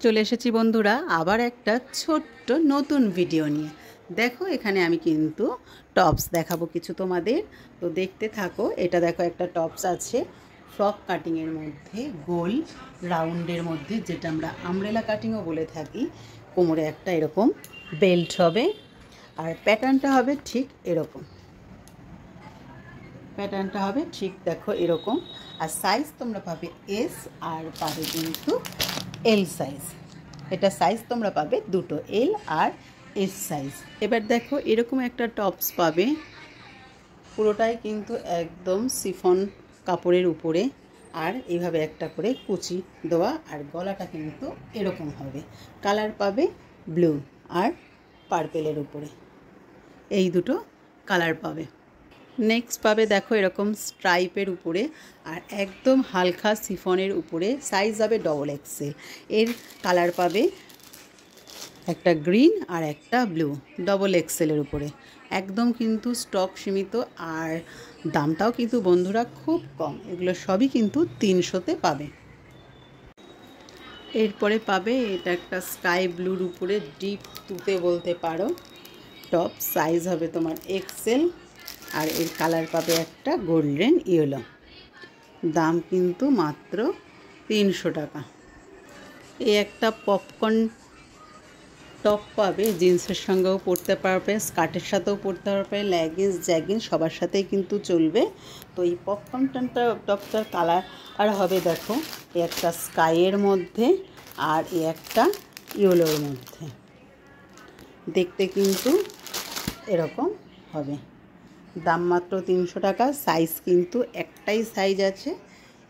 চলে এসেছি বন্ধুরা আবার একটা ছোট্ট নতুন ভিডিও নিয়ে। দেখো এখানে আমি কিন্তু টপস দেখাবো কিছু তোমাদের, তো দেখতে থাকো। এটা দেখো একটা টপস আছে ফ্রক কাটিংয়ের মধ্যে, গোল রাউন্ডের মধ্যে, যেটা আমরা আমব্রেলা কাটিংও বলে থাকি। কোমরে একটা এরকম বেল্ট হবে আর প্যাটার্নটা হবে ঠিক এরকম। প্যাটার্নটা হবে ঠিক দেখো এরকম। আর সাইজ তোমরা পাবে এস আর পাবে কিন্তু এল সাইজ। এটা সাইজ তোমরা পাবে দুটো, এল আর এস সাইজ। এবার দেখো এরকম একটা টপস পাবে, পুরোটাই কিন্তু একদম সিফন কাপড়ের উপরে, আর এইভাবে একটা করে কুচি দেওয়া, আর গলাটা কিন্তু এরকম হবে। কালার পাবে ব্লু আর পার্পেলের উপরে, এই দুটো কালার পাবে। নেক্সট পাবে দেখো এরকম স্ট্রাইপের উপরে আর একদম হালকা সিফনের উপরে, সাইজ হবে ডবল এক্সেল। এর কালার পাবে একটা গ্রিন আর একটা ব্লু, ডবল এক্সেলের উপরে। একদম কিন্তু স্টক সীমিত, আর দামটাও কিন্তু বন্ধুরা খুব কম। এগুলো সবই কিন্তু 300-তে পাবে। এরপরে পাবে এটা একটা স্কাই ব্লুর উপরে ডিপ তুতে বলতে পারো টপ, সাইজ হবে তোমার এক্সেল, আর এর কালার পাবে একটা গোল্ডেন ইয়েলো। দাম কিন্তু মাত্র 300 টাকা। এই একটা পপকর্ন টপ পাবে, জিন্সের সঙ্গেও পরতে পারবে, স্কার্টের সাথেও পরতে পারবে, লেগিংস জ্যাগিংস সবার সাথেই কিন্তু চলবে। তো এই পপকর্ন টপটার কালার আর হবে দেখো এই একটা স্কাইয়ের মধ্যে আর এই একটা ইয়েলোর মধ্যে, দেখতে কিন্তু এরকম হবে। দাম মাত্র 300 টাকা। সাইজ কিন্তু একটাই সাইজ আছে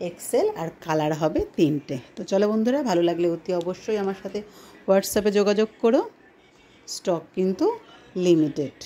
এক্সেল, আর কালার হবে 3টে। তো চলো বন্ধুরা, ভালো লাগলে অতি অবশ্যই আমার সাথে হোয়াটসঅ্যাপে যোগাযোগ করো। স্টক কিন্তু লিমিটেড।